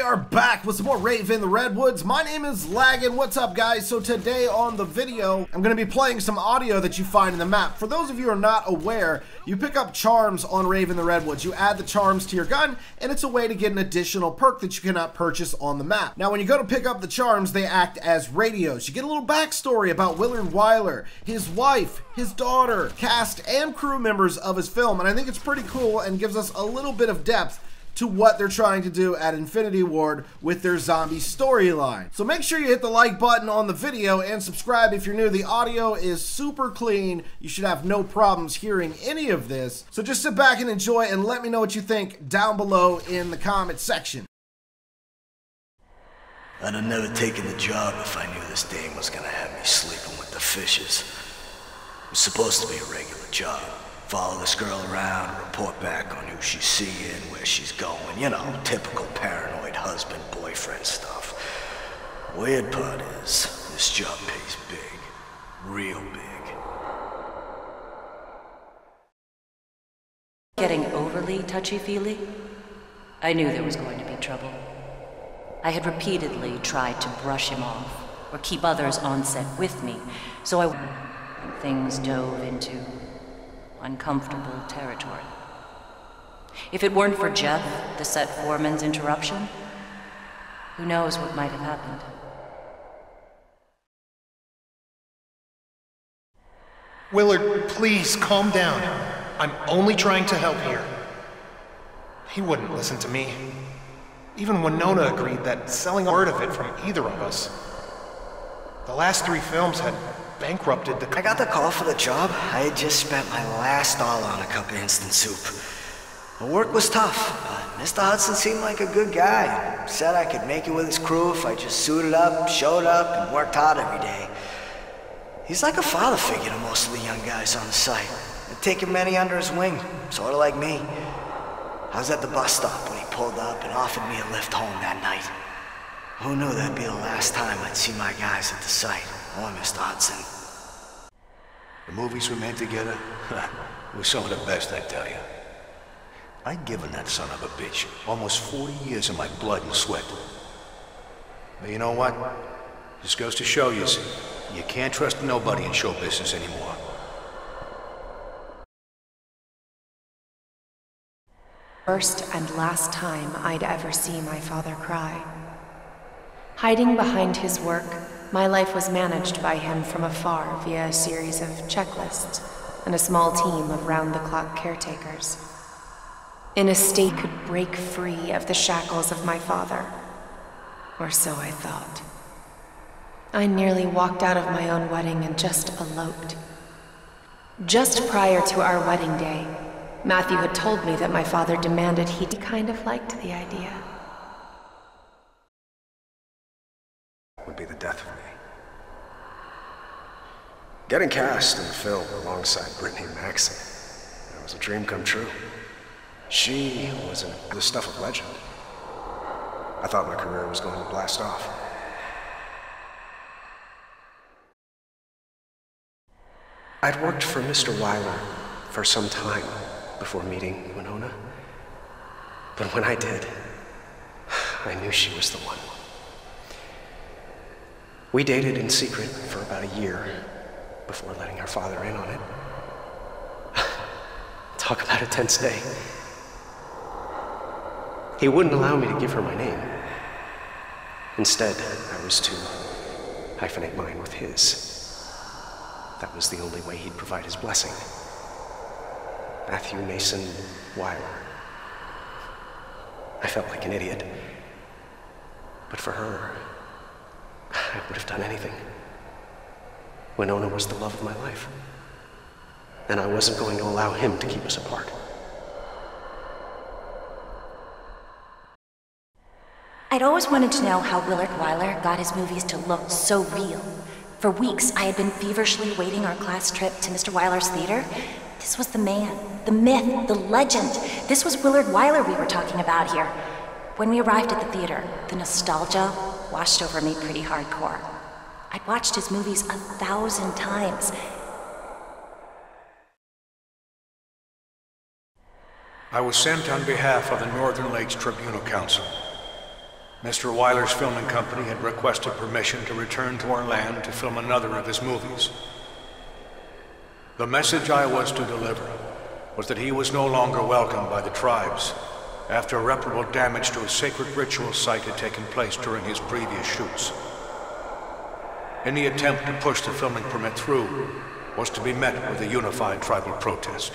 are back with some more Rave in the Redwoods. My name is Laggin. What's up, guys? So today on the video, I'm going to be playing some audio that you find in the map. For those of you who are not aware, you pick up charms on Rave in the Redwoods. You add the charms to your gun, and it's a way to get an additional perk that you cannot purchase on the map. Now, when you go to pick up the charms, they act as radios. You get a little backstory about Willard Wyler, his wife, his daughter, cast, and crew members of his film, and I think it's pretty cool and gives us a little bit of depth to what they're trying to do at Infinity Ward with their zombie storyline. So make sure you hit the like button on the video and subscribe if you're new. The audio is super clean. You should have no problems hearing any of this. So just sit back and enjoy and let me know what you think down below in the comment section. I'd have never taken the job if I knew this dame was gonna have me sleeping with the fishes. It was supposed to be a regular job. Follow this girl around, report back on who she's seeing, where she's going, you know, typical paranoid husband-boyfriend stuff. Weird part is, this job pays big. Real big. Getting overly touchy-feely? I knew there was going to be trouble. I had repeatedly tried to brush him off, or keep others on set with me, so when things dove into uncomfortable territory. If it weren't for Jeff, the set foreman's interruption, who knows what might have happened. Willard, please calm down. I'm only trying to help here. He wouldn't listen to me. Even Winona agreed that selling a word of it from either of us. The last 3 films had bankrupted the... I got the call for the job. I had just spent my last dollar on a cup of instant soup. The work was tough, but Mr. Hudson seemed like a good guy. Said I could make it with his crew if I just suited up, showed up, and worked hard every day. He's like a father figure to most of the young guys on the site. I'd taken many under his wing, sort of like me. I was at the bus stop when he pulled up and offered me a lift home that night. Who knew that'd be the last time I'd see my guys at the site, or Mr. Hudson. The movies we made together were some of the best, I tell you. I'd given that son of a bitch almost 40 years of my blood and sweat. But you know what? This goes to show you, you can't trust nobody in show business anymore. First and last time I'd ever see my father cry. Hiding behind his work, my life was managed by him from afar via a series of checklists and a small team of round-the-clock caretakers. In a state could break free of the shackles of my father, or so I thought. I nearly walked out of my own wedding and just eloped. Just prior to our wedding day, Matthew had told me that my father demanded he kind of liked the idea. Would be the death of me. Getting cast in the film alongside Brittany Maxey, that was a dream come true. She was the stuff of legend. I thought my career was going to blast off. I'd worked for Mr. Wyler for some time before meeting Winona. But when I did, I knew she was the one. We dated in secret for about a year before letting our father in on it. Talk about a tense day. He wouldn't allow me to give her my name. Instead, I was to hyphenate mine with his. That was the only way he'd provide his blessing. Matthew Mason Wyler. I felt like an idiot. But for her, I would have done anything. Winona was the love of my life. And I wasn't going to allow him to keep us apart. I'd always wanted to know how Willard Wyler got his movies to look so real. For weeks, I had been feverishly waiting our class trip to Mr. Wyler's theater. This was the man, the myth, the legend. This was Willard Wyler we were talking about here. When we arrived at the theater, the nostalgia washed over me pretty hardcore. I'd watched his movies 1,000 times. I was sent on behalf of the Northern Lakes Tribunal Council. Mr. Wyler's filming company had requested permission to return to our land to film another of his movies. The message I was to deliver was that he was no longer welcomed by the tribes after irreparable damage to a sacred ritual site had taken place during his previous shoots. Any attempt to push the filming permit through was to be met with a unified tribal protest.